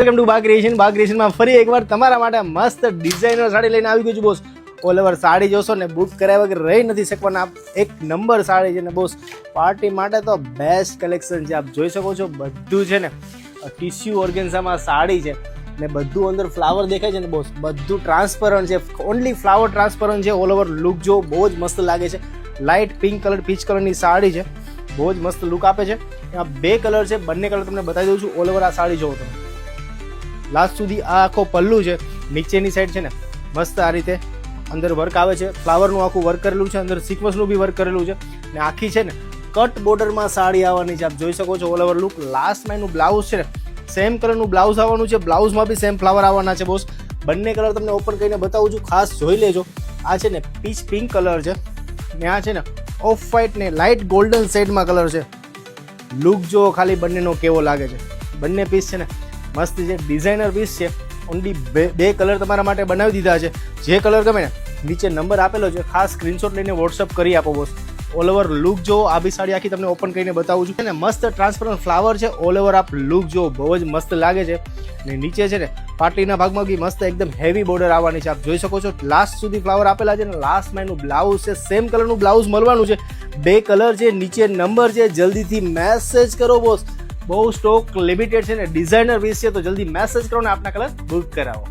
Welcome to બાગ ક્રિએશનમાં ફરી એકવાર તમારા માટે મસ્ત ડિઝાઇનર સાડી લઈને આવી ગયું છું બોસ. ઓલ ઓવર સાડી જોશો ને બુક કરાવ્યા વગર રહી નથી શકવાના. એક નંબર સાડી છે ને બોસ, પાર્ટી માટે તો બેસ્ટ કલેક્શન છે. આપ જોઈ શકો છો બધું છે ને ટીસ્યુ ઓર્ગેન્ઝામાં સાડી છે ને બધું અંદર ફ્લાવર દેખાય છે ને બોસ, બધું ટ્રાન્સપરન્ટ છે. ઓનલી ફ્લાવર ટ્રાન્સપરન્ટ છે. ઓલ ઓવર લુક જો બહુ જ મસ્ત લાગે છે. લાઇટ પિંક કલર પીચ કલરની સાડી છે, બહુ જ મસ્ત લુક આપે છે. એમાં બે કલર છે, બંને કલર તમને બતાવી દઉં છું. ઓલ ઓવર આ સાડી જોવો તમે લાસ્ટ સુધી. આ આખો પલ્લુ છે, નીચેની સાઈડ છે ને મસ્ત આ રીતે અંદર વર્ક આવે છે. ફ્લાવરનું આખું વર્ક કરેલું છે, અંદર સિક્વન્સનું બી વર્ક કરેલું છે ને આખી છે ને કટ બોર્ડરમાં સાડી આવવાની છે. આપ જોઈ શકો છો ઓલ ઓવર લુક. લાસ્ટમાં એનું બ્લાઉઝ છે ને સેમ કલરનું બ્લાઉઝ આવવાનું છે. બ્લાઉઝમાં બી સેમ ફ્લાવર આવવાના છે બોસ. બંને કલર તમને ઓપન કરીને બતાવું છું, ખાસ જોઈ લેજો. આ છે ને પીચ પિંક કલર છે ને આ છે ને ઓફ વ્હાઇટ ને લાઇટ ગોલ્ડન શેડમાં કલર છે. લુક જો ખાલી બંનેનો કેવો લાગે છે. બંને પીસ છે ને મસ્ત છે, ડિઝાઇનર પીસ છે. ઓનલી બે કલર તમારા માટે બનાવી દીધા છે. જે કલર ગમે ને નીચે નંબર આપેલો છે, ખાસ સ્ક્રીનશોટ લઈને વોટ્સઅપ કરી આપો બોસ. ઓલ ઓવર લુક જો આ બી સાડી આખી તમને ઓપન કરીને બતાવું છું ને મસ્ત ટ્રાન્સપરન્ટ ફ્લાવર છે. ઓલ ઓવર આપ લુક જો બહુ જ મસ્ત લાગે છે ને નીચે છે ને પાર્ટીના ભાગમાં બી મસ્ત એકદમ હેવી બોર્ડર આવવાની છે. આપ જોઈ શકો છો લાસ્ટ સુધી ફ્લાવર આપેલા છે ને લાસ્ટમાં એનું બ્લાઉઝ છે, સેમ કલરનું બ્લાઉઝ મળવાનું છે. બે કલર છે, નીચે નંબર છે. જલ્દીથી મેસેજ કરો બોસ, બહુ સ્ટોક લિમિટેડ છે ને ડિઝાઇનર પીસ છે, તો જલ્દી મેસેજ કરો ને આપના કલર બુક કરાવો.